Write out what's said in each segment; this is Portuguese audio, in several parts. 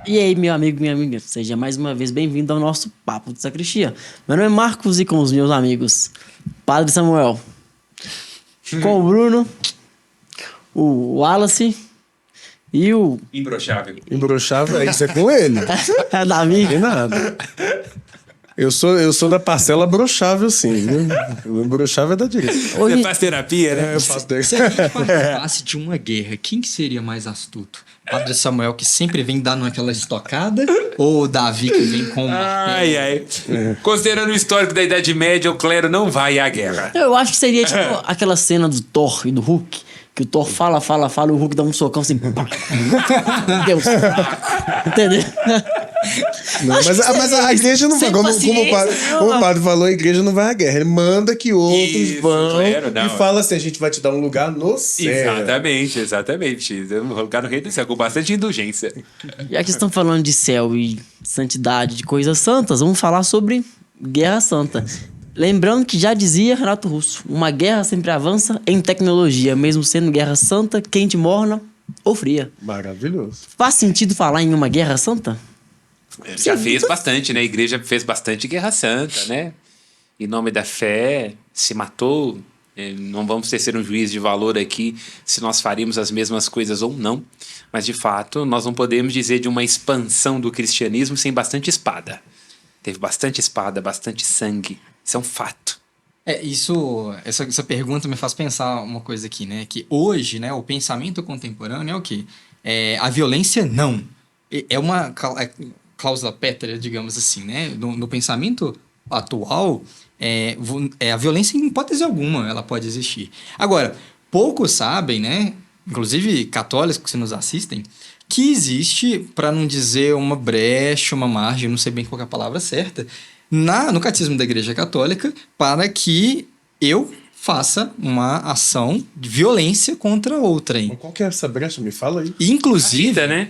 E aí, meu amigo, minha amiga, seja mais uma vez bem-vindo ao nosso Papo de Sacristia. Meu nome é Marcos e com os meus amigos, Padre Samuel, com o Bruno, o Wallace e o Imbrochável. Imbrochável, isso é com ele. Davi. Tem nada. Eu sou da parcela brochável, sim, viu? O imbrochável é da direita. Hoje, Você faz terapia, né? Eu faço desse. Se a gente participasse de uma guerra, quem que seria mais astuto? Padre Samuel, que sempre vem dando aquela estocada, ou o Davi, que vem com o Ai, ai. Considerando o histórico da Idade Média, o clero não vai à guerra. eu acho que seria tipo aquela cena do Thor e do Hulk, que o Thor fala, e o Hulk dá um socão assim. Pá. Deus. Entendeu? Não, mas a igreja não vai. Sem Como paciência, o padre falou, a igreja não vai à guerra. Ele manda que outros Isso, vão claro, não. e fala assim: a gente vai te dar um lugar no céu. Exatamente. Um lugar no reino do céu, com bastante indulgência. Já que estão falando de céu e santidade, de coisas santas, vamos falar sobre Guerra Santa. Lembrando que já dizia Renato Russo, uma guerra sempre avança em tecnologia, mesmo sendo guerra santa, quente, morna ou fria. Maravilhoso. Faz sentido falar em uma guerra santa? Já fez bastante, né? A igreja fez bastante guerra santa, né? Em nome da fé, se matou. Não vamos tecer um juízo de valor aqui se nós faríamos as mesmas coisas ou não. Mas, de fato, nós não podemos dizer de uma expansão do cristianismo sem bastante espada. Teve bastante espada, bastante sangue. Isso é um fato. Essa pergunta me faz pensar uma coisa aqui, né? Que hoje, né, o pensamento contemporâneo é o quê? A violência, não. É uma cláusula pétrea, digamos assim, né? No pensamento atual, a violência, em hipótese alguma, ela pode existir. Agora, poucos sabem, né? Inclusive católicos que nos assistem, que existe, para não dizer uma brecha, uma margem, não sei bem qual é a palavra certa, no catecismo da Igreja Católica, para que eu faça uma ação de violência contra outrem. Qual que é essa brecha? Me fala aí. Inclusive, Vida, né?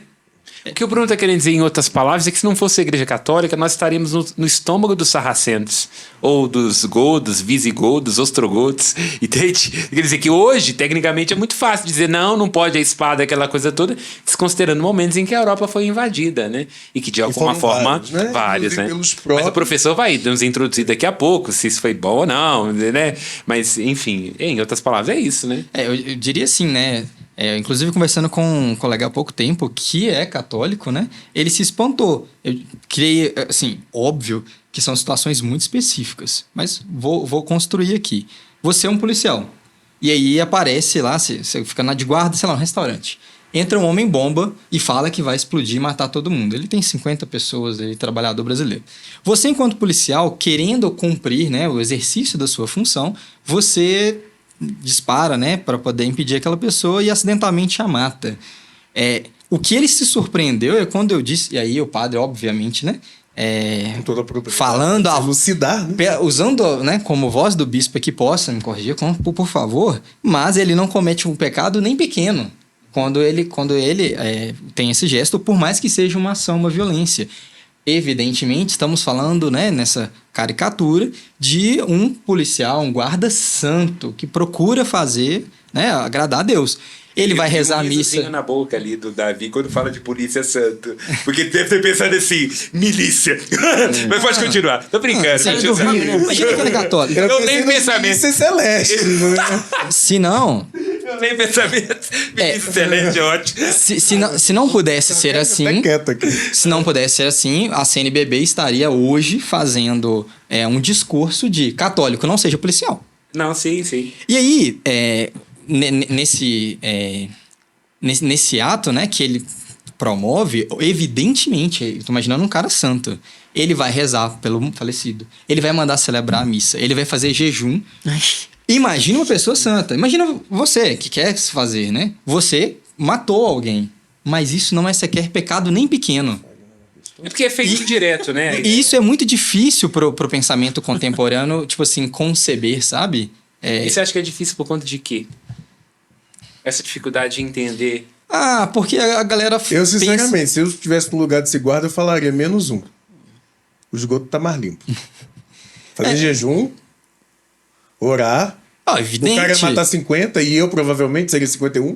O que o Bruno está querendo dizer, em outras palavras, é que se não fosse a Igreja Católica, nós estaríamos no estômago dos sarracenos, ou dos godos, visigodos, ostrogodos, entende? Quer dizer que hoje, tecnicamente, é muito fácil dizer não pode a espada, aquela coisa toda, desconsiderando momentos em que a Europa foi invadida, né? E que de alguma forma, vários, né? Mas o professor vai nos introduzir daqui a pouco, se isso foi bom ou não, né? Mas, enfim, em outras palavras, é isso, né? eu diria assim, né? Inclusive, conversando com um colega há pouco tempo, que é católico, né? Ele se espantou. Eu criei, assim, óbvio que são situações muito específicas, mas vou construir aqui. Você é um policial. E aí aparece lá, você fica de guarda, sei lá, um restaurante. Entra um homem-bomba e fala que vai explodir e matar todo mundo. Ele tem 50 pessoas, ele é trabalhador brasileiro. Você, enquanto policial, querendo cumprir, né, o exercício da sua função, você dispara, né, para poder impedir aquela pessoa e acidentalmente a mata. O que ele se surpreendeu é quando eu disse, e aí o padre, obviamente, né, Com toda a propriedade. falando, elucidar, né? usando, né, como voz do bispo que possa me corrigir, por favor, mas ele não comete um pecado nem pequeno quando ele tem esse gesto, por mais que seja uma ação, uma violência. Evidentemente, estamos falando, né, nessa caricatura de um policial, um guarda santo, que procura fazer, né, agradar a Deus. Ele vai rezar a missa. Na boca ali do Davi quando fala de polícia santo. Porque ele deve ter pensado assim, milícia. Mas pode continuar. Tô brincando. Imagina que ele é católico. Eu nem pensamento. Isso é celeste. Se não... Eu nem pensamento. Milícia celeste é ótimo. Se não pudesse ser assim... Tá quieto aqui. Se não pudesse ser assim, a CNBB estaria hoje fazendo um discurso de católico, não seja policial. Não, sim. E aí, nesse ato, né, que ele promove, evidentemente, eu tô imaginando um cara santo. Ele vai rezar pelo falecido. Ele vai mandar celebrar a missa. Ele vai fazer jejum. Imagina uma pessoa santa. Imagina você que quer se fazer, né? Você matou alguém. Mas isso não é sequer pecado nem pequeno. É porque é feito direto, né? E isso é muito difícil pro pensamento contemporâneo, tipo assim, conceber, sabe? E você acha que é difícil por conta de quê? Essa dificuldade de entender. Porque a galera Eu, sinceramente, se eu estivesse no lugar desse guarda, eu falaria -1. O esgoto tá mais limpo. Fazer jejum, orar. Evidente. O cara ia matar 50 e eu provavelmente seria 51.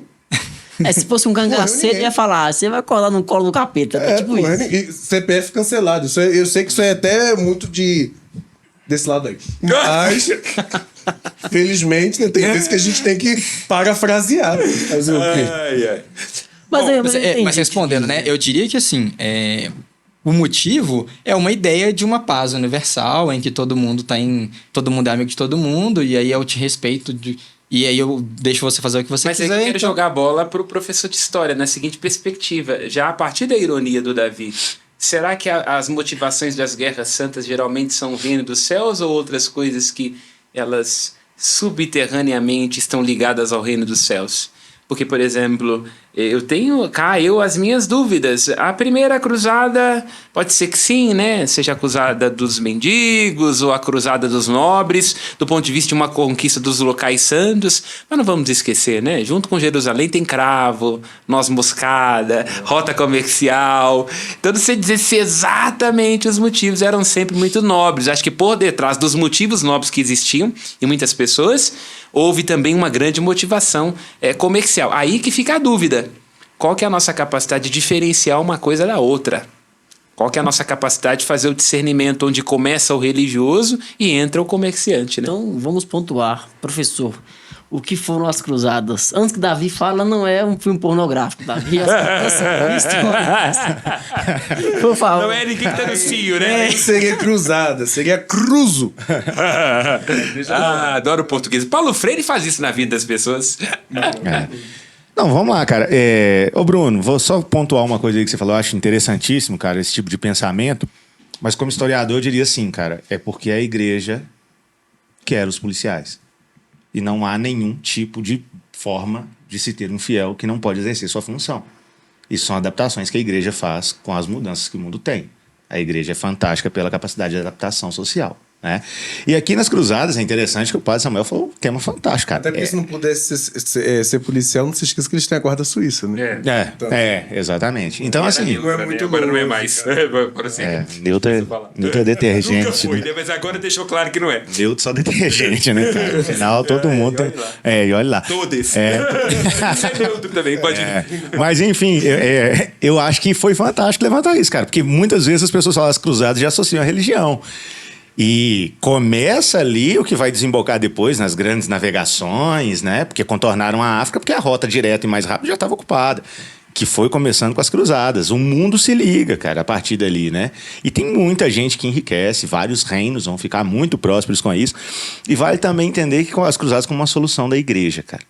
Se fosse um cangaceiro, ninguém. ia falar, você vai colar no colo do capeta. Tipo isso. E CPF cancelado. Eu sei que isso é até muito desse lado aí. Mas, felizmente, né, tem vezes que a gente tem que parafrasear. Fazer o quê? Ai, ai. Mas eu entendi. Mas respondendo, né? Eu diria que assim, o motivo é uma ideia de uma paz universal em que todo mundo é amigo de todo mundo e aí eu te respeito e aí eu deixo você fazer o que você Mas quiser. eu quero então- jogar a bola pro professor de história na seguinte perspectiva. Já a partir da ironia do Davi, será que as motivações das guerras santas geralmente são o reino dos céus ou outras coisas que elas subterraneamente estão ligadas ao reino dos céus? Porque, por exemplo, eu tenho as minhas dúvidas. A primeira cruzada pode ser que sim, né? Seja a cruzada dos mendigos ou a cruzada dos nobres, do ponto de vista de uma conquista dos locais santos. Mas não vamos esquecer, né? Junto com Jerusalém tem cravo, noz moscada, rota comercial. Então, você dizer se exatamente os motivos eram sempre muito nobres. Acho que por detrás dos motivos nobres que existiam em muitas pessoas, houve também uma grande motivação comercial. Aí que fica a dúvida. Qual que é a nossa capacidade de diferenciar uma coisa da outra? Qual que é a nossa capacidade de fazer o discernimento onde começa o religioso e entra o comerciante, né? Então, vamos pontuar. Professor, o que foram as cruzadas? Antes que Davi fala, não é um filme pornográfico. Davi, por favor. Não é ninguém que tá no cio, né? Seria cruzada, seria cruzo. Adoro o português. Paulo Freire faz isso na vida das pessoas. Não, vamos lá, cara. Ô, Bruno, vou só pontuar uma coisa aí que você falou. Eu acho interessantíssimo, cara, esse tipo de pensamento. Mas como historiador, eu diria assim, cara. É porque a igreja quer os policiais. E não há nenhum tipo de forma de se ter um fiel que não pode exercer sua função. Isso são adaptações que a igreja faz com as mudanças que o mundo tem. A igreja é fantástica pela capacidade de adaptação social, né? E aqui nas cruzadas é interessante que o padre Samuel falou um tema fantástico, cara. Até porque se não pudesse ser policial, não se esqueça que eles têm a guarda suíça, né? Exatamente. Então, assim... Não é muito agora não é longe, mais. cara. Neutra é detergente. Nunca foi, né? Mas agora deixou claro que não é. Neutro só detergente, né, cara? Afinal, todo mundo... E olha lá. Todos. Isso é neutro também, pode ir. Mas, enfim, eu acho que foi fantástico levantar isso, cara. Porque muitas vezes as pessoas falam as cruzadas já associam a religião. E começa ali o que vai desembocar depois nas grandes navegações, né? Porque contornaram a África, porque a rota direta e mais rápida já estava ocupada. Que foi começando com as cruzadas. O mundo se liga, cara, a partir dali, né? E tem muita gente que enriquece, vários reinos vão ficar muito prósperos com isso. E vale também entender que as cruzadas como uma solução da igreja, cara.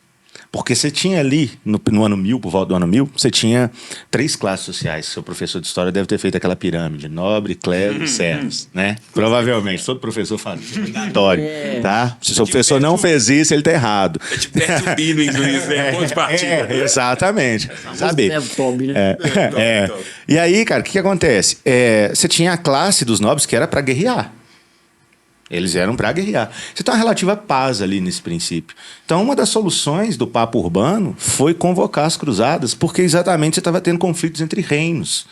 Porque você tinha ali, no ano 1000, por volta do ano 1000, você tinha 3 classes sociais. Seu professor de história deve ter feito aquela pirâmide: nobre, clero e servos, né? Provavelmente, todo professor faz isso, obrigatório, tá? Se o seu professor não fez isso, ele tá errado. É de perto o no inglês, né? Ponto de partida. Exatamente. Sabe? Top, né? Top. E aí, cara, o que acontece? Você tinha a classe dos nobres que era para guerrear. Eles eram para guerrear. Você tem uma relativa paz ali nesse princípio. Então, uma das soluções do Papa Urbano foi convocar as cruzadas, porque exatamente você estava tendo conflitos entre reinos.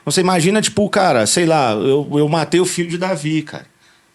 Então, você imagina, tipo, cara, sei lá, eu matei o filho de Davi, cara.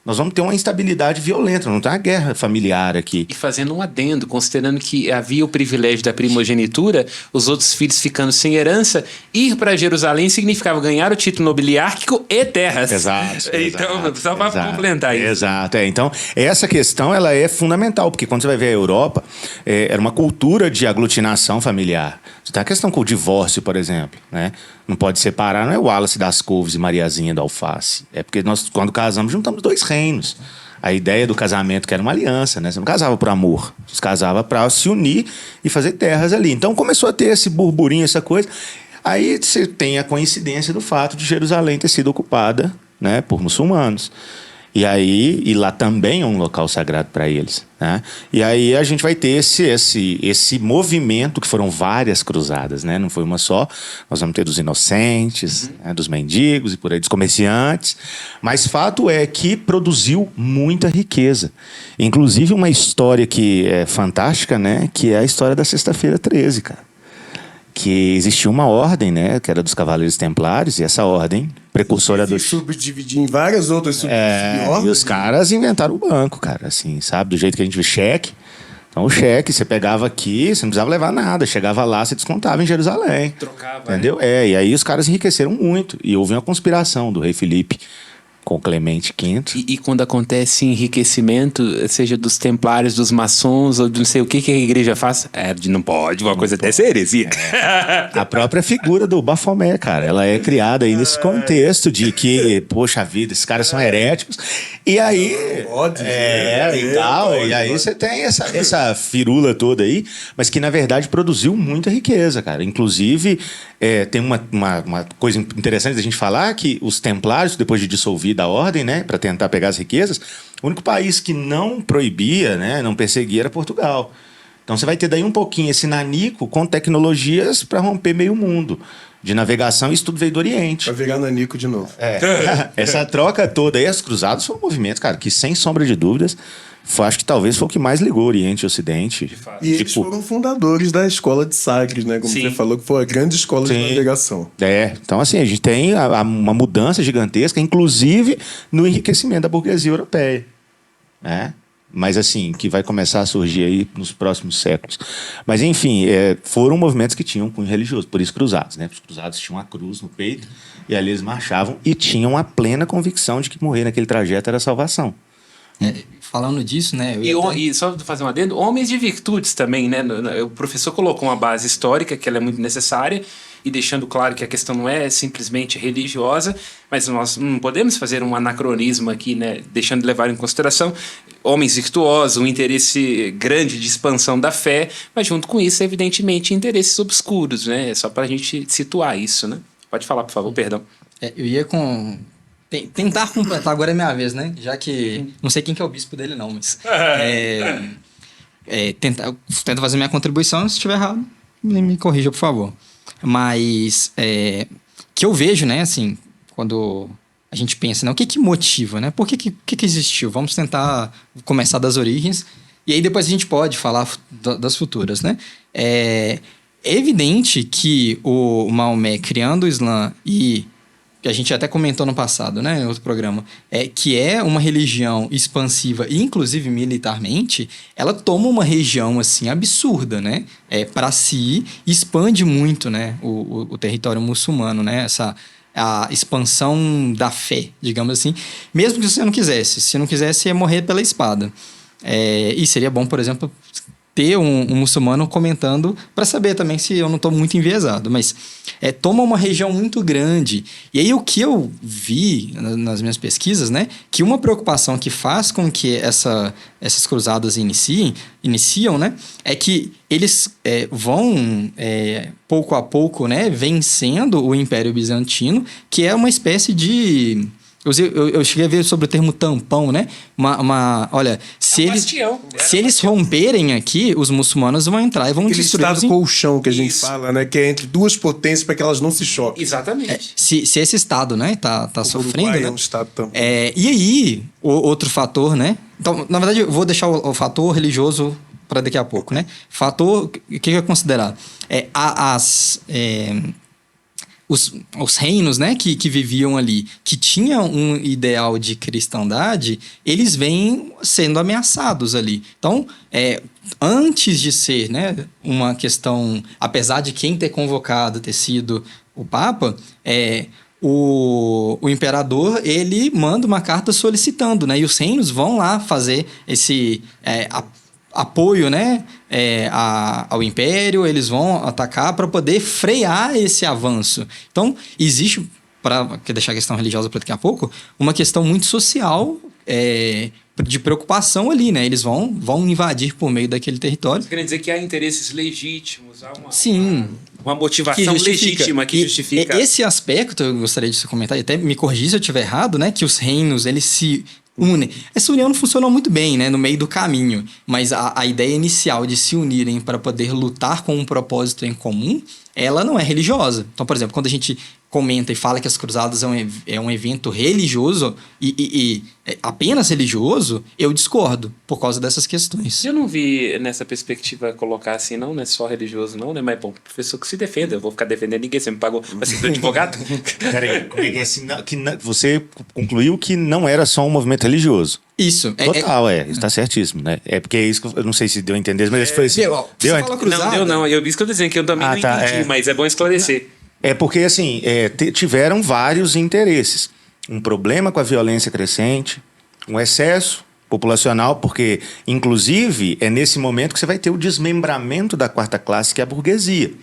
Nós vamos ter uma instabilidade violenta, não tem uma guerra familiar aqui. E fazendo um adendo, considerando que havia o privilégio da primogenitura, os outros filhos ficando sem herança, ir para Jerusalém significava ganhar o título nobiliárquico e terras. Exato. Então, só para complementar isso. Exato. Então, essa questão ela é fundamental, porque quando você vai ver a Europa, era uma cultura de aglutinação familiar. Você tem a questão com o divórcio, por exemplo, né? Não pode separar, não é o Wallace das Couves e Mariazinha da Alface. É porque nós, quando casamos, juntamos 2 reinos. A ideia do casamento, que era uma aliança, né? Você não casava por amor, você casava para se unir e fazer terras ali. Então começou a ter esse burburinho, essa coisa. Aí você tem a coincidência do fato de Jerusalém ter sido ocupada, né, por muçulmanos. E lá também é um local sagrado para eles, né? E aí a gente vai ter esse movimento, que foram várias cruzadas, né? Não foi uma só. Nós vamos ter dos inocentes, né? Dos mendigos e por aí, dos comerciantes. Mas fato é que produziu muita riqueza. Inclusive uma história que é fantástica, né? Que é a história da Sexta-feira 13, cara. Que existia uma ordem, né, que era dos Cavaleiros Templários, e essa ordem, precursora do... Subdividir em várias outras E os caras inventaram o banco, cara, assim, sabe? Do jeito que a gente vê cheque, Então o cheque, você pegava aqui, você não precisava levar nada. Chegava lá, você descontava em Jerusalém. Trocava, entendeu? E aí os caras enriqueceram muito. E houve uma conspiração do rei Filipe com Clemente V. E quando acontece enriquecimento, seja dos templários, dos maçons, ou de não sei o que a igreja faz, não pode, uma coisa dessa é heresia. A própria figura do Bafomé, cara, ela é criada aí nesse contexto de que, poxa vida, esses caras são heréticos. E aí. Pode, e tal. pode, e aí pode. você tem essa firula toda aí, mas que na verdade produziu muita riqueza, cara. Inclusive, tem uma coisa interessante da gente falar que os templários, depois de dissolver da ordem, né, para tentar pegar as riquezas, o único país que não proibia, né, não perseguia era Portugal. Então você vai ter daí um pouquinho esse nanico com tecnologias para romper meio mundo de navegação, e isso tudo veio do Oriente. Vai virar nanico de novo. Essa troca toda aí, as cruzadas foi um movimento, cara, que sem sombra de dúvidas, acho que talvez foi o que mais ligou Oriente e Ocidente. E eles foram fundadores da escola de Sagres, né? Como Sim. você falou, que foi a grande escola de navegação. Então assim, a gente tem uma mudança gigantesca, inclusive no enriquecimento da burguesia europeia, né? Mas assim, que vai começar a surgir aí nos próximos séculos. Mas enfim, foram movimentos que tinham cunho religioso, por isso cruzados, né? Os cruzados tinham uma cruz no peito e ali eles marchavam e tinham a plena convicção de que morrer naquele trajeto era salvação. Falando disso, né? E só fazer um adendo, homens de virtudes também, né? O professor colocou uma base histórica, que ela é muito necessária, e deixando claro que a questão não é simplesmente religiosa, mas nós não podemos fazer um anacronismo aqui, né? Deixando de levar em consideração homens virtuosos, um interesse grande de expansão da fé, mas junto com isso, evidentemente, interesses obscuros, né? Só para a gente situar isso, né? Pode falar, por favor, perdão. Eu ia tentar completar, agora é minha vez, né? Já que não sei quem que é o bispo dele, não, mas. Tenta fazer minha contribuição, se estiver errado, me corrija, por favor. Mas que eu vejo, né, assim, quando a gente pensa, né, o que motiva, né? Por que existiu? Vamos tentar começar das origens e aí depois a gente pode falar das futuras, né? É evidente que o Maomé criando o Islã e que a gente até comentou no passado, né, em outro programa, que é uma religião expansiva e inclusive militarmente, ela toma uma região assim absurda, né, para si, expande muito, né, o território muçulmano, né, a expansão da fé, digamos assim, mesmo que você não quisesse. Se não quisesse, ia morrer pela espada. E seria bom, por exemplo, ter um muçulmano comentando para saber também se eu não estou muito enviesado, mas toma uma região muito grande. E aí o que eu vi nas minhas pesquisas, né, que uma preocupação que faz com que essas cruzadas iniciam, né, é que eles vão pouco a pouco, né, vencendo o Império Bizantino, que é uma espécie de... Eu cheguei a ver sobre o termo tampão, né? Olha, se eles romperem aqui, os muçulmanos vão entrar e vão Aquele destruir estado colchão que a gente fala, né? Que é entre duas potências para que elas não se choquem. Exatamente. Se esse estado, né, tá sofrendo, Uruguai né? é um estado também. E aí, outro fator, né? Então, na verdade, eu vou deixar o fator religioso para daqui a pouco, né? Fator, o que é considerado? Os reinos, né, que viviam ali, que tinham um ideal de cristandade, eles vêm sendo ameaçados ali. Então, antes de ser, né, uma questão, apesar de quem ter convocado ter sido o Papa, o imperador, ele manda uma carta solicitando, né, e os reinos vão lá fazer esse apoio, né, ao império, eles vão atacar para poder frear esse avanço. Então, existe, para deixar a questão religiosa para daqui a pouco, uma questão muito social de preocupação ali, né? Eles vão invadir por meio daquele território. Você quer dizer que há interesses legítimos, há uma Que motivação legítima que justifica. Esse aspecto, eu gostaria de comentar, e até me corrigir se eu estiver errado, né? Que os reinos, eles se unem. Essa união não funcionou muito bem, né, no meio do caminho, mas a ideia inicial de se unirem para poder lutar com um propósito em comum, ela não é religiosa. Então, por exemplo, quando a gente comenta e fala que as cruzadas é um evento religioso e apenas religioso, eu discordo por causa dessas questões. Eu não vi nessa perspectiva colocar assim, não é só religioso, não, né? Mas, bom, professor que se defenda, eu vou ficar defendendo ninguém, você me pagou pra ser advogado? Peraí, como é que é assim, você concluiu que não era só um movimento religioso. Isso. Total, está certíssimo, né? É porque é isso que eu não sei se deu a entender, mas foi assim. Você fala cruzada? Não, eu vi isso que eu tô dizendo, que eu também não entendi, mas é bom esclarecer. É porque, assim, tiveram vários interesses. Um problema com a violência crescente, um excesso populacional, porque, inclusive, é nesse momento que você vai ter o desmembramento da quarta classe, que é a burguesia.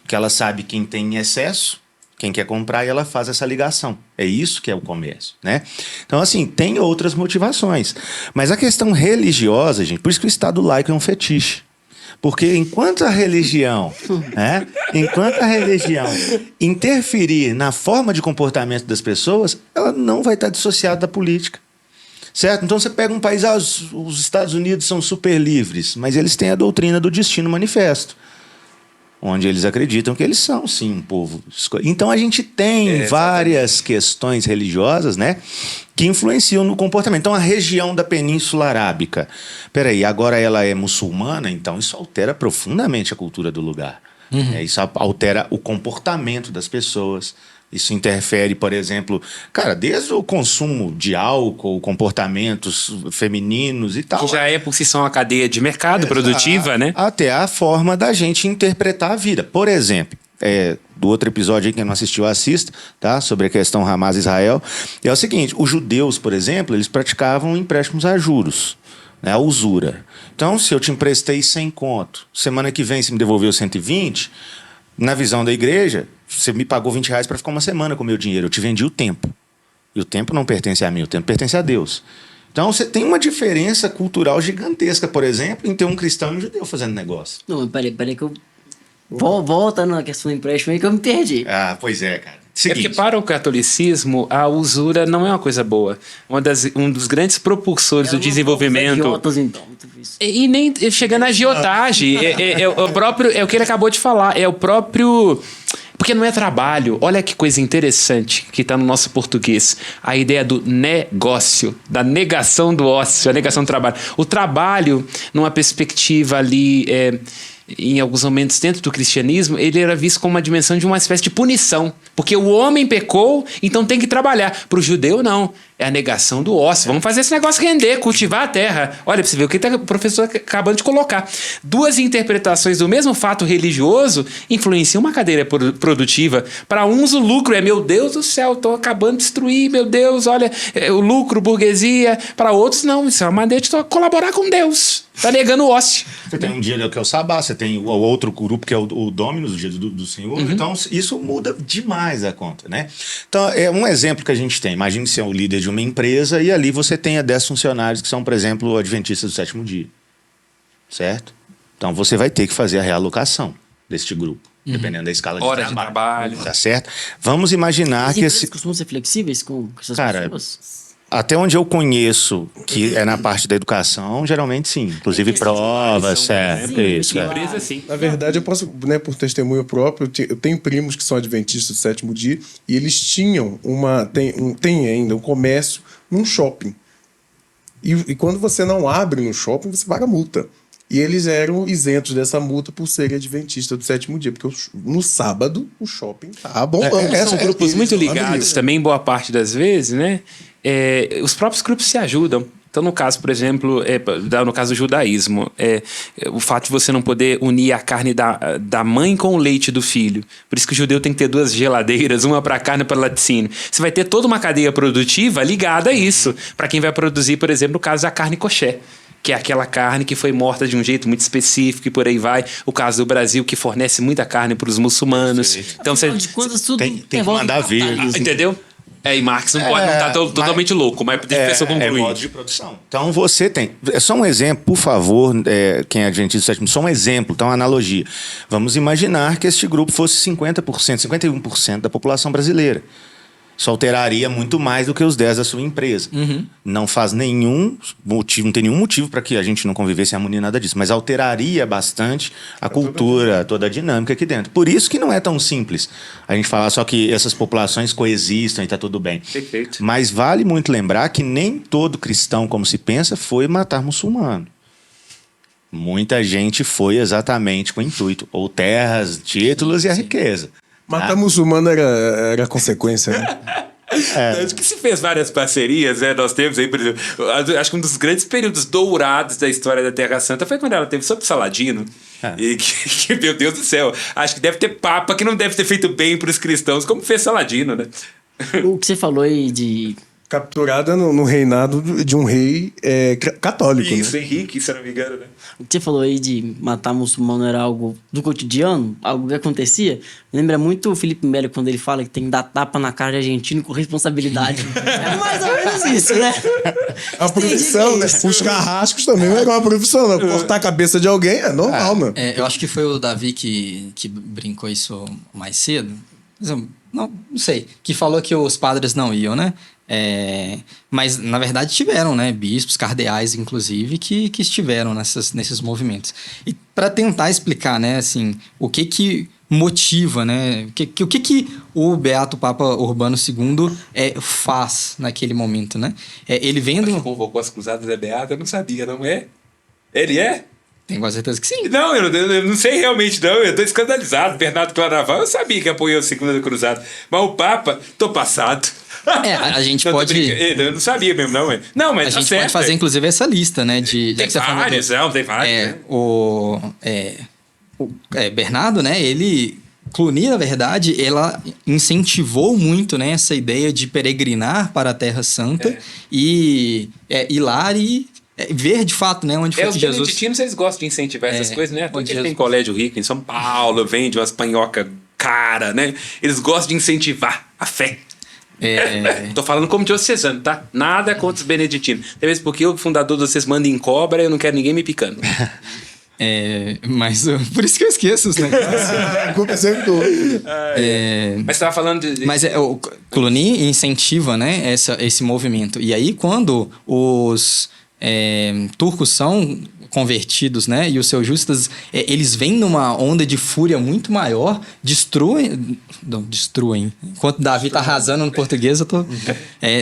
Que ela sabe quem tem excesso, quem quer comprar, e ela faz essa ligação. É isso que é o comércio, né? Então, assim, tem outras motivações. Mas a questão religiosa, gente, por isso que o Estado laico é um fetiche. Porque enquanto a religião interferir na forma de comportamento das pessoas, ela não vai estar dissociada da política. Certo? Então você pega um país, os Estados Unidos são super livres, mas eles têm a doutrina do destino manifesto, onde eles acreditam que eles são, sim, um povo escolhido. Então a gente tem várias questões religiosas, né, que influenciam no comportamento. Então a região da Península Arábica, peraí, agora ela é muçulmana, então isso altera profundamente a cultura do lugar. Isso altera o comportamento das pessoas. Isso interfere, por exemplo, desde o consumo de álcool, comportamentos femininos e tal. Que já é por si só uma cadeia de mercado produtiva, né? Até a forma da gente interpretar a vida. Por exemplo, do outro episódio aí, quem não assistiu, assista, tá? Sobre a questão Hamas-Israel. É o seguinte, os judeus, por exemplo, eles praticavam empréstimos a juros, né? A usura. Então, se eu te emprestei 100 conto, semana que vem você me devolveu 120, na visão da igreja, você me pagou 20 reais para ficar uma semana com o meu dinheiro. Eu te vendi o tempo. E o tempo não pertence a mim, o tempo pertence a Deus. Então você tem uma diferença cultural gigantesca, por exemplo, em ter um cristão e um judeu fazendo negócio. Não, peraí que eu... Volta na questão do empréstimo aí que eu me perdi. Pois é, cara. É porque para o catolicismo, a usura não é uma coisa boa. Um dos grandes propulsores do desenvolvimento... Idiotas, então. E nem chegando à agiotagem. É o que ele acabou de falar. É o próprio... Porque não é trabalho. Olha que coisa interessante que está no nosso português. A ideia do negócio, da negação do ócio, a negação do trabalho. O trabalho, numa perspectiva ali... em alguns momentos dentro do cristianismo, ele era visto como uma dimensão de uma espécie de punição. Porque o homem pecou, então tem que trabalhar. Para o judeu, não. É a negação do ócio. Vamos fazer esse negócio render, cultivar a terra. Olha, para você ver o que o professor acabando de colocar. Duas interpretações do mesmo fato religioso influenciam uma cadeia produtiva. Para uns, o lucro é, meu Deus do céu, estou acabando de destruir, meu Deus, olha, o lucro, burguesia. Para outros, não. Isso é uma maneira de colaborar com Deus. Está negando o ócio. Você tem um dia que é o Sabá, você tem o outro grupo que é o Dominus, o dia do Senhor. Então, isso muda demais a conta, né? Então, é um exemplo que a gente tem. Imagine ser o líder de uma empresa e ali você tenha 10 funcionários que são, por exemplo, adventistas do sétimo dia. Certo? Então, você vai ter que fazer a realocação deste grupo, dependendo da escala de Hora de trabalho. Tá certo? Vamos imaginar As que empresas costumam ser flexíveis com essas pessoas? Até onde eu conheço, que é na parte da educação, geralmente sim. Inclusive provas, isso. Empresa, sim. Na verdade, eu posso, né, por testemunho próprio, eu tenho primos que são adventistas do sétimo dia e eles tinham tem ainda um comércio num shopping. E quando você não abre no shopping, você paga multa. E eles eram isentos dessa multa por serem adventistas do sétimo dia, porque no sábado o shopping tá bombando. São grupos muito ligados também, boa parte das vezes, né? Os próprios grupos se ajudam. Então, no caso, por exemplo, no caso do judaísmo, o fato de você não poder unir a carne da mãe com o leite do filho. Por isso que o judeu tem que ter 2 geladeiras, uma para carne e para laticínio. Você vai ter toda uma cadeia produtiva ligada a isso. Para quem vai produzir, por exemplo, no caso da carne kosher, que é aquela carne que foi morta de um jeito muito específico e por aí vai. O caso do Brasil, que fornece muita carne para os muçulmanos. Então, Afinal de contas, tudo tem que mandar ver. Entendeu? E Marx não pode estar totalmente louco, mas deixa a pessoa concluir. É modo de produção. Então você tem. É só um exemplo, por favor, quem é adventista do sétimo, só um exemplo, então uma analogia. Vamos imaginar que este grupo fosse 50%, 51% da população brasileira. Isso alteraria muito mais do que os 10 da sua empresa. Não faz nenhum motivo, não tem nenhum motivo para que a gente não convivesse em harmonia, nada disso. Mas alteraria bastante a cultura, toda a dinâmica aqui dentro. Por isso que não é tão simples a gente falar só que essas populações coexistem e tá tudo bem. Perfeito. Mas vale muito lembrar que nem todo cristão, como se pensa, foi matar muçulmano. Muita gente foi exatamente com o intuito. Ou terras, títulos e a riqueza. Matar muçulmano era consequência, né? Acho que se fez várias parcerias, né? Nós temos aí, por exemplo, acho que um dos grandes períodos dourados da história da Terra Santa foi quando ela teve sobre Saladino. E que, meu Deus do céu, acho que deve ter papa que não deve ter feito bem para os cristãos, como fez Saladino, né? O que você falou aí de... Capturada no reinado de um rei católico, Isso, né? Henrique, se eu não me engano, né? O que você falou aí de matar muçulmano era algo do cotidiano, algo que acontecia. Lembra muito o Felipe Melo quando ele fala que tem que dar tapa na cara de argentino com responsabilidade. É mais ou menos isso, né? A profissão, né? Os carrascos também é uma profissão, né? Cortar a cabeça de alguém é normal, mano. Eu acho que foi o Davi que brincou isso mais cedo. Não sei. Que falou que os padres não iam, né? Mas, na verdade, tiveram, né? Bispos, cardeais, inclusive, que estiveram nesses movimentos. E para tentar explicar, né? Assim, o que motiva, né? O que o Beato Papa Urbano II faz naquele momento, né? Ele vendo... Acho que convocou as cruzadas da Beata, eu não sabia, não é? Ele é? Tenho quase certeza que sim. Não, eu não sei realmente, não. Eu tô escandalizado. Bernardo Claraval, eu sabia que apoiou a Segunda Cruzada. Mas o Papa, tô passado. A gente Não, pode... eu não sabia mesmo, não. Não, mas A tá gente certo, pode fazer, inclusive, essa lista, né? Tem vários, tem vários. Né? O Bernardo, né? Cluny, na verdade, ela incentivou muito, né, essa ideia de peregrinar para a Terra Santa e ir lá e ver de fato, né, onde foi Os que Jesus... beneditinos, eles gostam de incentivar essas coisas, né? onde Eles têm colégio rico em São Paulo, vende umas panhoca cara, né? Eles gostam de incentivar a fé. Tô falando como diocesano, tá? Nada contra os beneditinos. Talvez porque o fundador de vocês manda em cobra e eu não quero ninguém me picando. Mas por isso que eu esqueço os negócios. A culpa é sempre do... Mas você tava falando de... Mas o Cluny incentiva, né, esse movimento. E aí, quando os turcos são convertidos, né, e os seljúcidas, eles vêm numa onda de fúria muito maior, destruem, enquanto Davi tá arrasando no português, eu tô...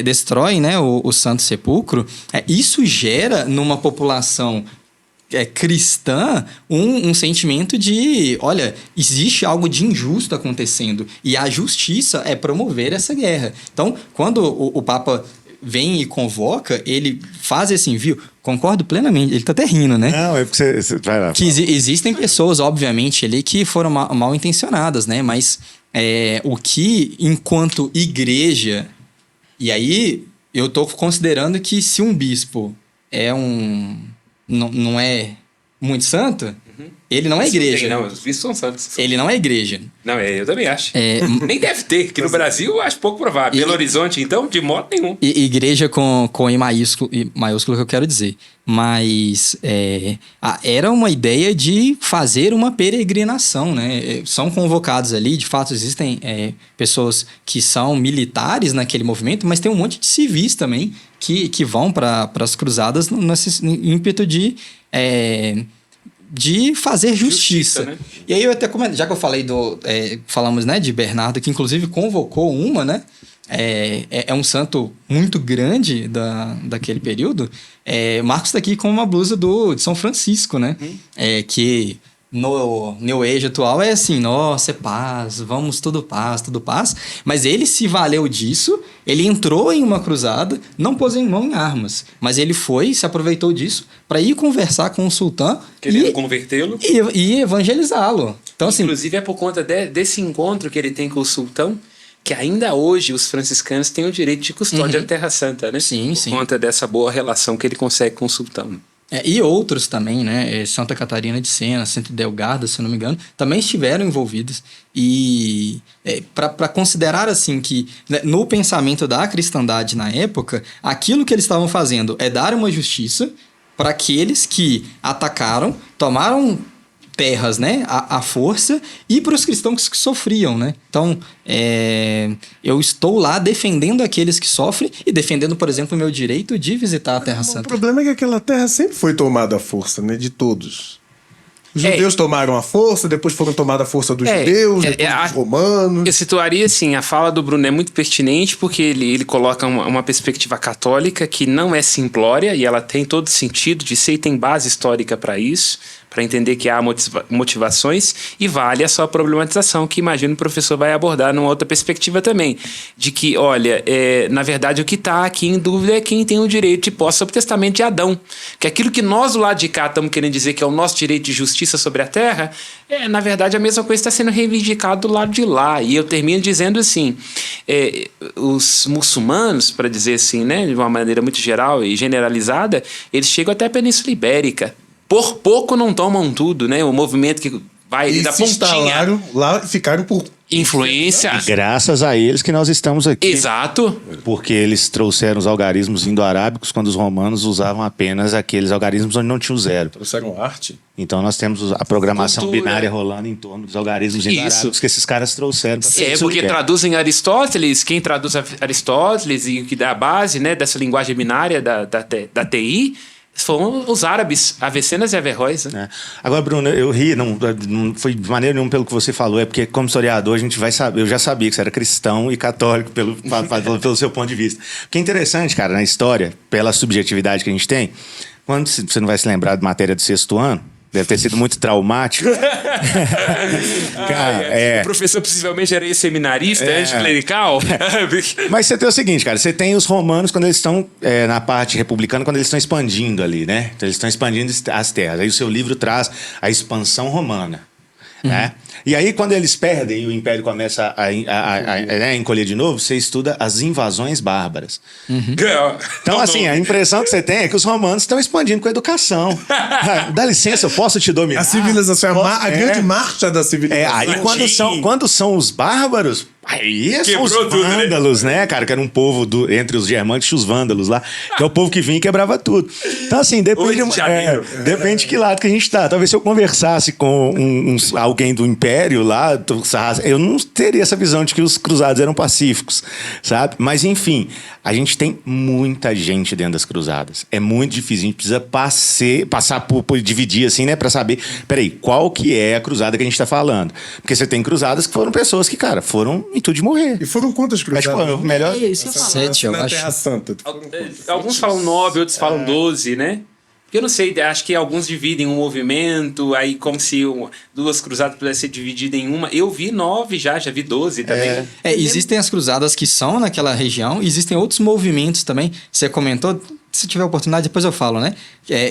destroem, né, o Santo Sepulcro. Isso gera numa população cristã um sentimento de, olha, existe algo de injusto acontecendo e a justiça é promover essa guerra. Então, quando o Papa vem e convoca, ele faz esse envio, concordo plenamente, ele tá até rindo, né? Não, é porque você vai lá. Que existem pessoas, obviamente, ali que foram mal intencionadas, né? Mas o que, enquanto igreja, e aí eu tô considerando que se um bispo não é muito santo, ele não é igreja. Não, os bispos são santos. Ele não é igreja. Não, eu também acho. Nem deve ter, que no Brasil eu acho pouco provável. Belo Horizonte, então, de modo nenhum. Igreja com I maiúsculo que eu quero dizer. Mas era uma ideia de fazer uma peregrinação, né? São convocados ali, de fato existem pessoas que são militares naquele movimento, mas tem um monte de civis também que vão para as cruzadas nesse ímpeto de fazer justiça. Né? E aí eu até comento, já que eu falei falamos, né, de Bernardo, que inclusive convocou uma, né? É um santo muito grande daquele período. Marcos está aqui com uma blusa de São Francisco, né? Que no New Age atual é assim, nossa, é paz, vamos tudo paz. Mas ele se valeu disso, ele entrou em uma cruzada, não pôs em mão em armas, mas ele se aproveitou disso para ir conversar com o sultão querendo convertê-lo e evangelizá-lo. Então, assim, inclusive é por conta desse encontro que ele tem com o sultão que ainda hoje os franciscanos têm o direito de custódia da Terra Santa, né? Sim, por conta dessa boa relação que ele consegue com o sultão. E outros também, né? Santa Catarina de Sena, Santa Delgada, se eu não me engano, também estiveram envolvidos. E para considerar assim que, né, no pensamento da cristandade na época, aquilo que eles estavam fazendo é dar uma justiça para aqueles que atacaram, tomaram terras, né, à força, e para os cristãos que sofriam, né? Então, eu estou lá defendendo aqueles que sofrem e defendendo, por exemplo, o meu direito de visitar a Terra O Santa. problema é que aquela terra sempre foi tomada à força, né? De todos. Os judeus tomaram a força, depois foram tomados a força dos judeus, depois dos romanos. Eu situaria assim, a fala do Bruno é muito pertinente porque ele coloca uma perspectiva católica que não é simplória e ela tem todo sentido de ser e tem base histórica para isso, para entender que há motivações, e vale a sua problematização, que imagino o professor vai abordar numa outra perspectiva também, de que, olha, na verdade o que está aqui em dúvida é quem tem o direito de posse sobre o testamento de Adão, que aquilo que nós do lado de cá estamos querendo dizer que é o nosso direito de justiça sobre a terra, na verdade a mesma coisa está sendo reivindicada do lado de lá, e eu termino dizendo assim, os muçulmanos, para dizer assim, né, de uma maneira muito geral e generalizada, eles chegam até a Península Ibérica. Por pouco não tomam tudo, né? O movimento que vai Eles da se pontinha. instalaram lá e ficaram por... Influência. Graças a eles que nós estamos aqui. Exato. Porque eles trouxeram os algarismos indo-arábicos quando os romanos usavam apenas aqueles algarismos onde não tinha o zero. Trouxeram arte. Então nós temos a programação Cultura. binária rolando em torno dos algarismos Isso. indo-arábicos que esses caras trouxeram. Porque traduzem Aristóteles, quem traduz Aristóteles e que dá a base, né, dessa linguagem binária da TI, foram os árabes, Avecenas e Averroes. Né? Agora, Bruno, eu ri, não foi de maneira nenhuma pelo que você falou, é porque, como historiador, a gente vai saber. Eu já sabia que você era cristão e católico pelo seu ponto de vista. Porque é interessante, cara, na história, pela subjetividade que a gente tem, quando você não vai se lembrar de matéria do 6º ano, deve ter sido muito traumático. Cara, O professor possivelmente era ex-seminarista, anticlerical. Mas você tem o seguinte, cara, você tem os romanos quando eles estão na parte republicana, quando eles estão expandindo ali, né? Então eles estão expandindo as terras. Aí o seu livro traz a expansão romana. Né? E aí, quando eles perdem e o império começa a encolher de novo, você estuda as invasões bárbaras. Então, assim, a impressão que você tem é que os romanos estão expandindo com a educação. Dá licença, eu posso te dominar. A civilização, a grande marcha da civilização. Aí quando são os bárbaros, aí são os vândalos, né, cara? Que era um povo entre os germânicos e os vândalos lá, que é o povo que vinha e quebrava tudo. Então, assim, depende de que lado que a gente tá. Talvez se eu conversasse com alguém do Império lá, eu não teria essa visão de que os cruzados eram pacíficos, sabe? Mas, enfim, a gente tem muita gente dentro das cruzadas. É muito difícil. A gente precisa passar por dividir, assim, né? Pra saber, peraí, qual que é a cruzada que a gente tá falando? Porque você tem cruzadas que foram pessoas que, cara, foram em tudo de morrer. E foram quantas cruzadas? Melhor... Isso que eu falo. 7, eu na acho. Terra Santa. Alguns falam 9, outros falam 12, né? Eu não sei, acho que alguns dividem um movimento, aí como se duas cruzadas pudessem ser divididas em uma. Eu vi 9 já vi 12 também. Existem as cruzadas que são naquela região, existem outros movimentos também. Você comentou, se tiver oportunidade, depois eu falo, né?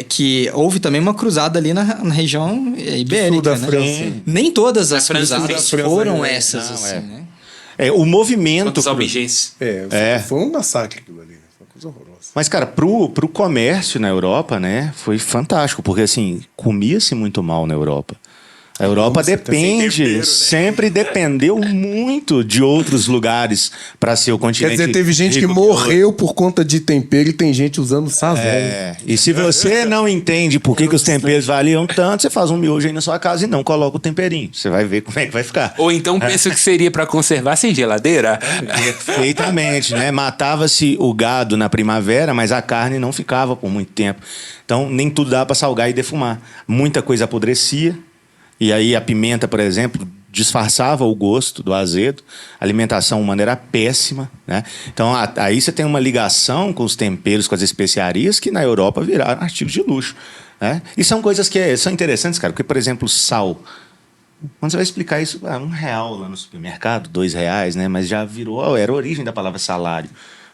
Que houve também uma cruzada ali na região ibérica, né? França. Nem todas as França, cruzadas França, foram é. essas, assim, né? O movimento... Quantos albigenses? Foi um massacre aquilo ali. Foi uma coisa horrorosa. Mas, cara, pro comércio na Europa, né, foi fantástico, porque, assim, comia-se muito mal na Europa. A Europa sempre dependeu muito de outros lugares para ser o continente. Quer dizer, teve gente que morreu por conta de tempero e tem gente usando sazon. E se você não entende por que os temperos valiam tanto, você faz um miojo aí na sua casa e não coloca o temperinho. Você vai ver como é que vai ficar. Ou então penso que seria para conservar sem geladeira? Perfeitamente, né? Matava-se o gado na primavera, mas a carne não ficava por muito tempo. Então, nem tudo dava para salgar e defumar. Muita coisa apodrecia. E aí a pimenta, por exemplo, disfarçava o gosto do azedo. A alimentação humana era péssima, né? Então aí você tem uma ligação com os temperos, com as especiarias, que na Europa viraram artigos de luxo, né? E são coisas que são interessantes, cara, porque, por exemplo, sal. Quando você vai explicar isso, R$1 lá no supermercado, R$2, né? Mas já era a origem da palavra salário,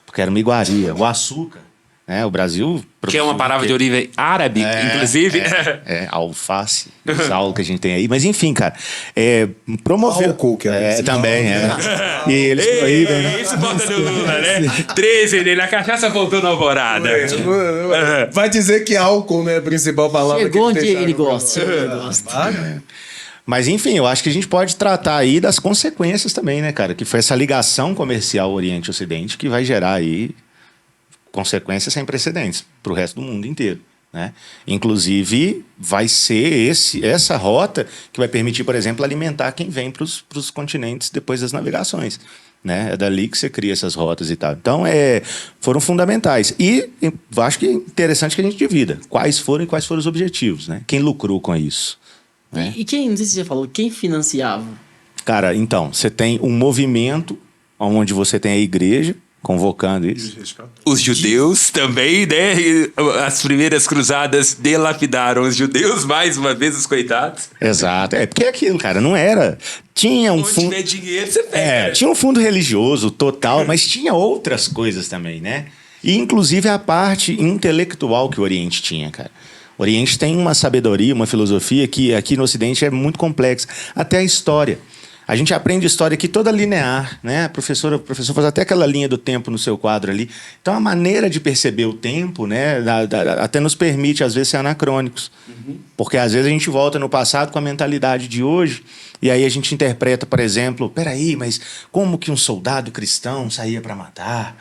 porque era uma iguaria. O açúcar, né? O Brasil... Que é uma palavra de origem árabe, inclusive. Alface, o sal que a gente tem aí. Mas, enfim, cara, promover... Álcool, que é também, E eles proíbem, né? Isso volta do Lula, né? 13, né? A cachaça voltou na alvorada. Vai dizer que álcool, né, é a principal palavra. Chegou que onde deixaram ele pra lá. gosta. Ele gosta. Mas, enfim, eu acho que a gente pode tratar aí das consequências também, né, cara? Que foi essa ligação comercial Oriente-Ocidente que vai gerar aí consequências sem precedentes para o resto do mundo inteiro. né? Inclusive, vai ser essa rota que vai permitir, por exemplo, alimentar quem vem para os continentes depois das navegações. Né? É dali que você cria essas rotas e tal. Então, foram fundamentais. E acho que é interessante que a gente divida quais foram os objetivos. Né? Quem lucrou com isso. Né? E quem, não sei se você já falou, quem financiava? Cara, então, você tem um movimento onde você tem a igreja convocando isso. Os judeus também, né? As primeiras cruzadas delapidaram os judeus, mais uma vez, os coitados. Exato. Porque é aquilo, cara, não era... Tinha um Onde fundo... tiver dinheiro, você pega. Tinha um fundo religioso total, mas tinha outras coisas também, né? E, inclusive, a parte intelectual que o Oriente tinha, cara. O Oriente tem uma sabedoria, uma filosofia que aqui no Ocidente é muito complexa. Até a história. A gente aprende história aqui toda linear, né? O professor faz até aquela linha do tempo no seu quadro ali. Então, a maneira de perceber o tempo, né, até nos permite, às vezes, ser anacrônicos. Porque, às vezes, a gente volta no passado com a mentalidade de hoje e aí a gente interpreta, por exemplo, peraí, mas como que um soldado cristão saía para matar?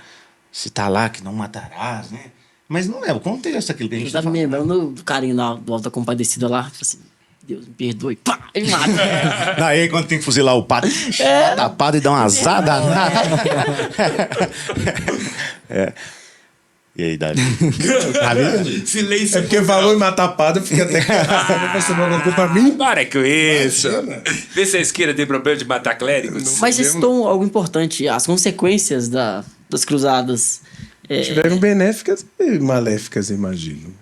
Se tá lá que não matarás, né? Mas não é o contexto aquilo que a gente Tá tá me falando. lembrando do carinho lá do Alta Compadecida lá, tipo assim, Deus me perdoe, pá, ele mata. Aí quando tem que fuzilar o pato, tapado e dá uma azada. E aí, Davi? Silêncio. É porque falou em matar padre, eu fiquei até você não alguma coisa pra mim? Para com isso. Imagina. Vê se a esquerda tem problema de matar clérigos. Mas vocês citou algo importante, as consequências das cruzadas. Tiveram benéficas e maléficas, imagino.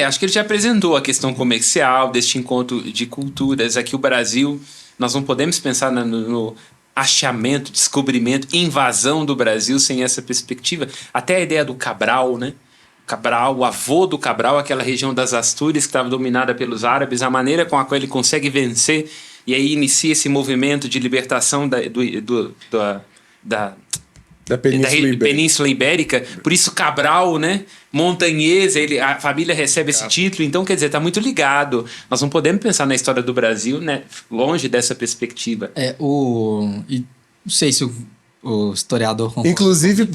Acho que ele já apresentou a questão comercial deste encontro de culturas. Aqui o Brasil, nós não podemos pensar no achamento, descobrimento, invasão do Brasil sem essa perspectiva. Até a ideia do Cabral, né? Cabral, o avô do Cabral, aquela região das Astúrias que estava dominada pelos árabes, a maneira com a qual ele consegue vencer e aí inicia esse movimento de libertação da Península Ibérica. Por isso Cabral, né? Montanhês, a família recebe esse título. Então, quer dizer, está muito ligado. Nós não podemos pensar na história do Brasil, né, longe dessa perspectiva. Não sei se o historiador concorda. Inclusive,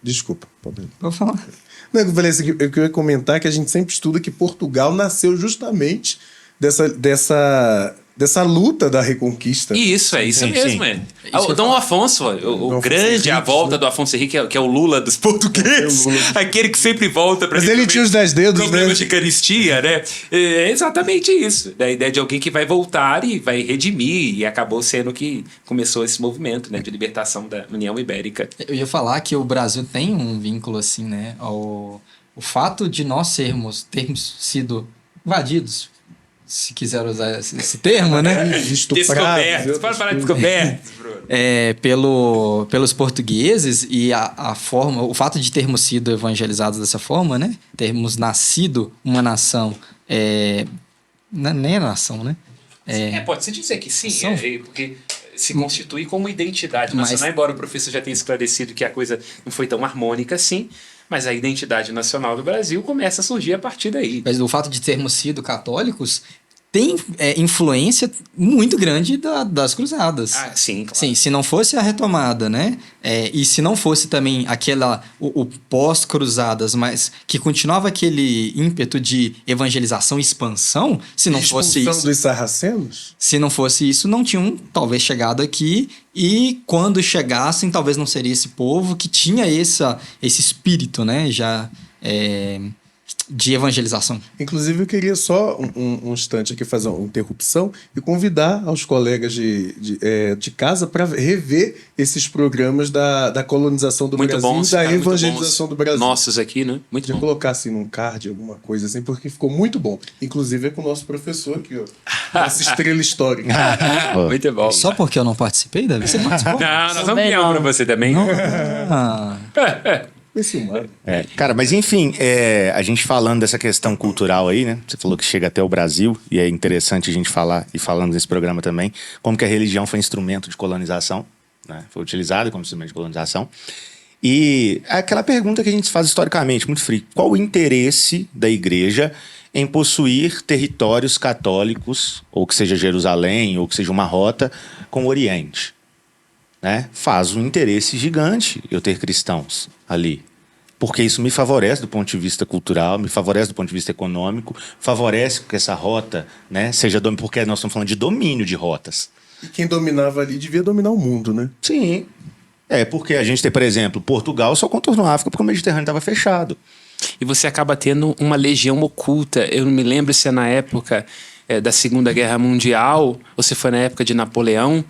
Desculpa, pode... Vou falar. Não, eu falei assim, eu queria comentar que a gente sempre estuda que Portugal nasceu justamente dessa luta da Reconquista. Isso, é isso Sim, mesmo. sim. O Dom Afonso, o grande, a volta do Afonso Henrique, que é o Lula dos portugueses, aquele que sempre volta para Mas ele tinha os 10 dedos, problemas né? de caristia, né? É exatamente isso. Da ideia de alguém que vai voltar e vai redimir, e acabou sendo que começou esse movimento, né, de libertação da União Ibérica. Eu ia falar que o Brasil tem um vínculo assim, né? O fato de nós termos sido invadidos, se quiser usar esse termo, né? Descobertos. Pode falar descobertos, Bruno. Pelos portugueses e a forma, o fato de termos sido evangelizados dessa forma, né? Termos nascido uma nação, nem a nação, né? Pode-se dizer que sim, porque se constitui como identidade nacional, embora o professor já tenha esclarecido que a coisa não foi tão harmônica assim, mas a identidade nacional do Brasil começa a surgir a partir daí. Mas o fato de termos sido católicos tem influência muito grande das cruzadas. Sim, claro. Sim, se não fosse a retomada, né? E se não fosse também o pós-cruzadas, mas que continuava aquele ímpeto de evangelização e expansão, se não fosse isso... dos sarracenos? Se não fosse isso, não tinham talvez chegado aqui, e quando chegassem, talvez não seria esse povo que tinha esse espírito, né? Já... de evangelização. Inclusive, eu queria só um instante aqui fazer uma interrupção e convidar aos colegas de casa para rever esses programas da colonização do Muito Brasil bons, e da cara, muito evangelização bons. do Brasil. Nossos aqui, né? Muito Podia bom. colocar assim num card, alguma coisa assim, porque ficou muito bom. Inclusive é com o nosso professor aqui, ó. Nossa estrela histórica. Muito bom. Só porque eu não participei, Davi? Você participou? Não, nós vamos Também criar um não. pra você também. Ah, Esse humano. Cara, mas enfim, a gente falando dessa questão cultural aí, né? Você falou que chega até o Brasil, e é interessante a gente falar, e falando nesse programa também, como que a religião foi instrumento de colonização, né? Foi utilizada como instrumento de colonização. E aquela pergunta que a gente faz historicamente, muito frio: qual o interesse da igreja em possuir territórios católicos, ou que seja Jerusalém, ou que seja uma rota com o Oriente? Né? Faz um interesse gigante eu ter cristãos ali. porque isso me favorece do ponto de vista cultural, me favorece do ponto de vista econômico, favorece que essa rota, né, seja porque nós estamos falando de domínio de rotas. E quem dominava ali devia dominar o mundo, né? Sim. Porque a gente tem, por exemplo, Portugal só contornou a África porque o Mediterrâneo estava fechado. E você acaba tendo uma legião oculta. Eu não me lembro se é na época da Segunda Guerra Mundial ou se foi na época de Napoleão,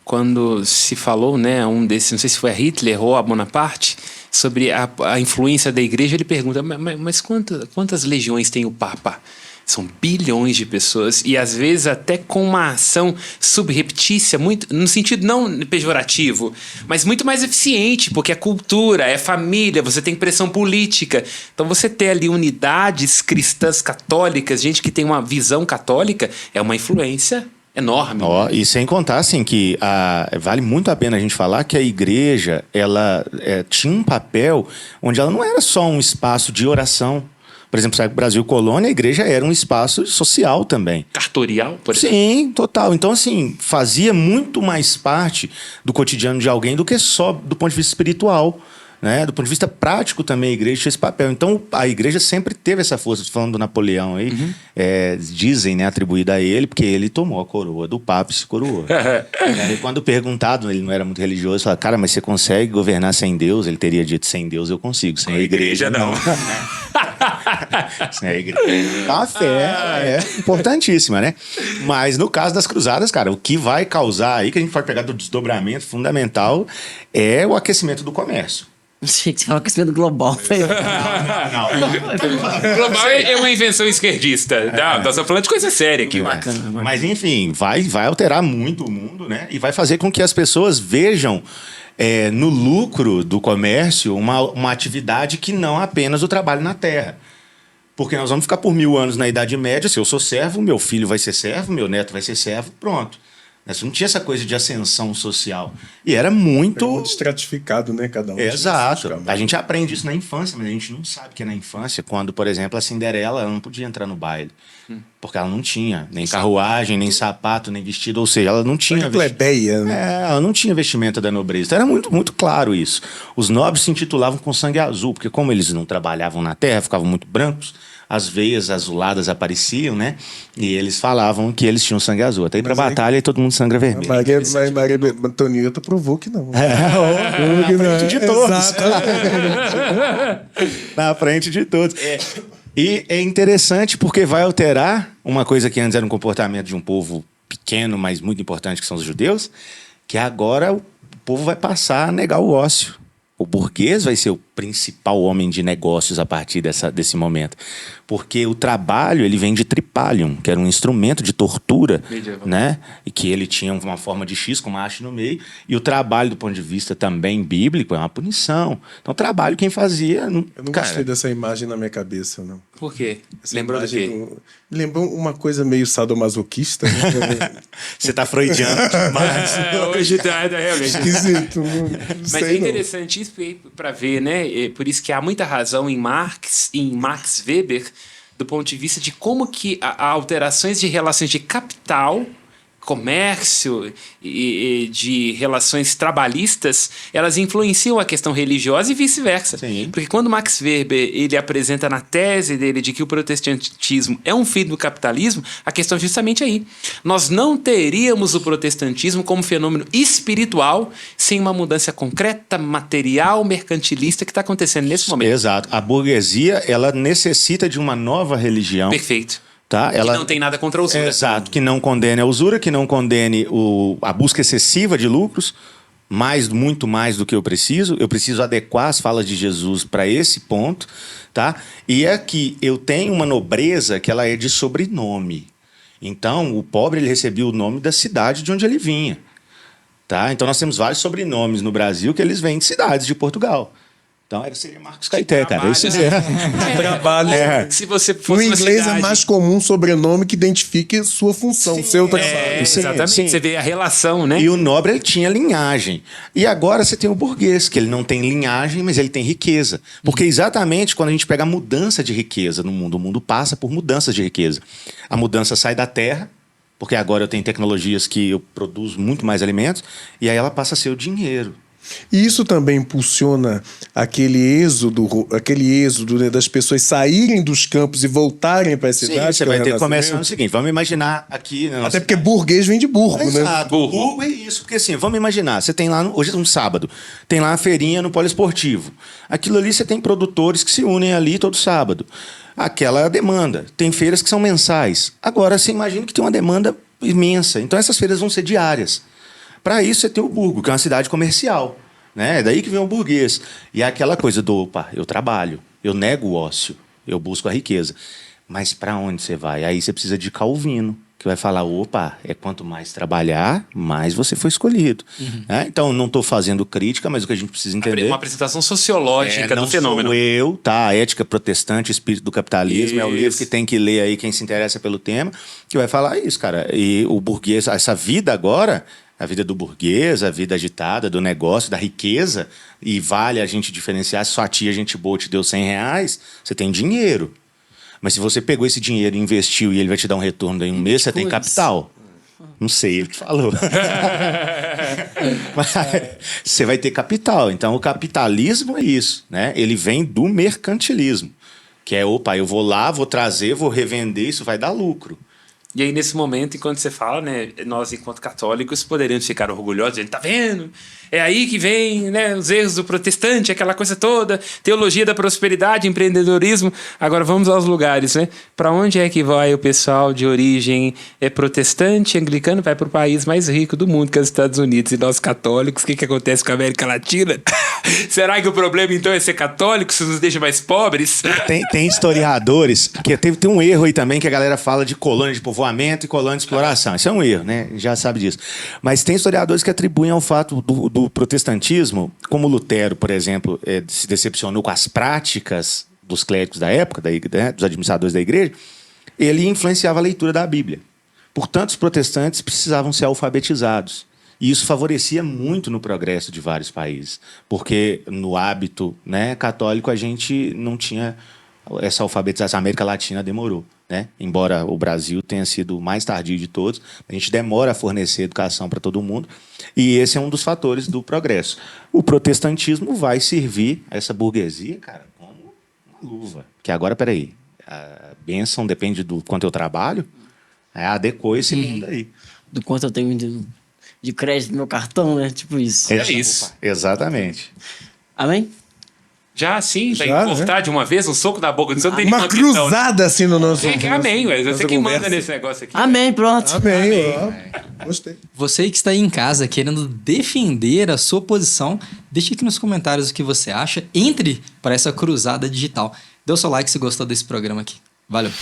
quando se falou, né, não sei se foi a Hitler ou a Bonaparte, sobre a influência da igreja. Ele pergunta, mas quantas legiões tem o Papa? São bilhões de pessoas e às vezes até com uma ação subreptícia, muito, no sentido não pejorativo, mas muito mais eficiente, porque é cultura, é família, você tem pressão política. Então você ter ali unidades cristãs católicas, gente que tem uma visão católica, é uma influência enorme. E sem contar assim que vale muito a pena a gente falar que a igreja ela tinha um papel onde ela não era só um espaço de oração. Por exemplo, sabe, Brasil Colônia, a igreja era um espaço social também. Cartorial, por exemplo? Sim, total. Então, assim, fazia muito mais parte do cotidiano de alguém do que só do ponto de vista espiritual. Né? Do ponto de vista prático também a igreja tinha esse papel. Então a igreja sempre teve essa força. Falando do Napoleão aí, dizem, né, atribuída a ele, porque ele tomou a coroa do Papa e se coroou. E quando perguntado, ele não era muito religioso, falava, cara, mas você consegue governar sem Deus? Ele teria dito, sem Deus eu consigo, sem a igreja não. Sem a igreja. A fé é importantíssima, né? Mas no caso das cruzadas, cara, o que vai causar aí, que a gente pode pegar do desdobramento fundamental, é o aquecimento do comércio. Achei que você falava aquecimento global. Global é uma invenção esquerdista. Não, nós estamos falando de coisa séria aqui. Mas enfim, vai alterar muito o mundo, né? E vai fazer com que as pessoas vejam no lucro do comércio uma atividade que não apenas o trabalho na terra. Porque nós vamos ficar por 1000 anos na Idade Média, se eu sou servo, meu filho vai ser servo, meu neto vai ser servo, pronto. Você não tinha essa coisa de ascensão social. E era muito estratificado, né? Cada um. Exato. A gente aprende isso na infância, mas a gente não sabe que é na infância, quando, por exemplo, a Cinderela ela não podia entrar no baile. Porque ela não tinha nem carruagem, nem sapato, nem vestido. Ou seja, ela não tinha... plebeia, né? Ela não tinha vestimenta da nobreza. Então, era muito, muito claro isso. Os nobres se intitulavam com sangue azul, porque como eles não trabalhavam na terra, ficavam muito brancos, as veias azuladas apareciam, né? E eles falavam que eles tinham sangue azul. Até ir pra batalha e todo mundo sangra vermelho. Maria Antonieta provou que não. Na frente de todos. Na frente de todos. E é interessante porque vai alterar uma coisa que antes era um comportamento de um povo pequeno, mas muito importante, que são os judeus, que agora o povo vai passar a negar o ócio. O burguês vai ser o principal homem de negócios a partir desse momento. Porque o trabalho ele vem de tripalium, que era um instrumento de tortura, né? E que ele tinha uma forma de X com uma haste no meio. E o trabalho, do ponto de vista também bíblico, é uma punição. Então, o trabalho quem fazia... Eu não gostei dessa imagem na minha cabeça, não. Por quê? Lembrou do quê? Lembrou uma coisa meio sadomasoquista. Né? Você tá freudiano demais. Hoje tá realmente esquisito. Mas é interessante isso para ver, né? Por isso que há muita razão em Max Weber, do ponto de vista de como que há alterações de relações de capital, comércio e de relações trabalhistas, elas influenciam a questão religiosa e vice-versa. Sim. Porque quando Max Weber ele apresenta na tese dele de que o protestantismo é um filho do capitalismo, a questão é justamente aí. Nós não teríamos o protestantismo como fenômeno espiritual sem uma mudança concreta, material, mercantilista que está acontecendo nesse momento. Exato. A burguesia ela necessita de uma nova religião. Perfeito. Tá? Que não tem nada contra a usura. Exato, que não condene a usura, que não condene a busca excessiva de lucros, muito mais do que eu preciso adequar as falas de Jesus para esse ponto, tá? E aqui eu tenho uma nobreza que ela é de sobrenome. Então, o pobre ele recebia o nome da cidade de onde ele vinha, tá? Então, nós temos vários sobrenomes no Brasil que eles vêm de cidades de Portugal. Então, seria Marcos Caeté, cara. Isso trabalho. Se você fosse no inglês é mais comum um sobrenome que identifique sua função, seu trabalho. Exatamente. Sim. Você vê a relação, né? E o nobre ele tinha linhagem. E agora você tem o burguês, que ele não tem linhagem, mas ele tem riqueza. Porque exatamente quando a gente pega a mudança de riqueza no mundo, o mundo passa por mudanças de riqueza. A mudança sai da terra, porque agora eu tenho tecnologias que eu produzo muito mais alimentos, e aí ela passa a ser o dinheiro. E isso também impulsiona aquele êxodo, né, das pessoas saírem dos campos e voltarem para a Sim, cidade. você que é o vai ter que começar renascimento? no seguinte, vamos imaginar aqui... na nossa Até porque cidade. burguês vem de burgo, né? Exato. Burgo é isso, porque assim, vamos imaginar, você tem lá, hoje é um sábado, tem lá uma feirinha no poliesportivo. Aquilo ali você tem produtores que se unem ali todo sábado. Aquela é a demanda. Tem feiras que são mensais. Agora, você imagina que tem uma demanda imensa. Então, essas feiras vão ser diárias. Para isso, você tem o Burgo, que é uma cidade comercial. Né? É daí que vem o burguês. E é aquela coisa do, opa, eu trabalho, eu nego o ócio, eu busco a riqueza. Mas para onde você vai? Aí você precisa de Calvino, que vai falar, opa, quanto mais trabalhar, mais você foi escolhido. Né? Então, não estou fazendo crítica, mas o que a gente precisa entender... Uma apresentação sociológica não do fenômeno. Sou eu, tá? A Ética Protestante, Espírito do Capitalismo, é o livro que tem que ler aí quem se interessa pelo tema, que vai falar isso, cara. E o burguês, essa vida agora, a vida do burguês, a vida agitada, do negócio, da riqueza, e vale a gente diferenciar, se sua tia, gente boa, te deu R$100, você tem dinheiro. Mas se você pegou esse dinheiro e investiu e ele vai te dar um retorno em um mês, você tem capital. Não sei, ele que falou. Mas você vai ter capital. Então, o capitalismo é isso, né? Ele vem do mercantilismo. Que é, opa, eu vou lá, vou trazer, vou revender, isso vai dar lucro. E aí, nesse momento, enquanto você fala, né, nós, enquanto católicos, poderíamos ficar orgulhosos. Ele tá vendo? É aí que vem, né, os erros do protestante, aquela coisa toda, teologia da prosperidade, empreendedorismo. Agora, vamos aos lugares, né? Para onde é que vai o pessoal de origem protestante, anglicano? Vai para o país mais rico do mundo, que é os Estados Unidos. E nós, católicos, o que acontece com a América Latina? Será que o problema, então, é ser católico? Isso nos deixa mais pobres? Tem historiadores, que tem um erro aí também, que a galera fala de colônia de povoamento e colônia de exploração. Isso é um erro, né? Já sabe disso. Mas tem historiadores que atribuem ao fato do protestantismo, como Lutero, por exemplo, se decepcionou com as práticas dos clérigos da época, né, dos administradores da igreja, ele influenciava a leitura da Bíblia. Portanto, os protestantes precisavam ser alfabetizados. E isso favorecia muito no progresso de vários países, porque no hábito, né, católico a gente não tinha essa alfabetização. A América Latina demorou, né? Embora o Brasil tenha sido o mais tardio de todos, a gente demora a fornecer educação para todo mundo, e esse é um dos fatores do progresso. O protestantismo vai servir a essa burguesia, cara, como uma luva. Que agora, peraí, a bênção depende do quanto eu trabalho, adequou esse mundo aí. Do quanto eu tenho de crédito no meu cartão, né? Tipo isso. É isso. Exatamente. Amém? Já, sim, vai Já, cortar né? de uma vez, um soco na boca. Não tem Uma nenhuma questão. cruzada assim no nosso... Amém, ué. Você nossa que manda conversa. nesse negócio aqui. Amém, pronto. Amém. Ó. Gostei. Você que está aí em casa querendo defender a sua posição, deixe aqui nos comentários o que você acha. Entre para essa cruzada digital. Dê o seu like se gostou desse programa aqui. Valeu!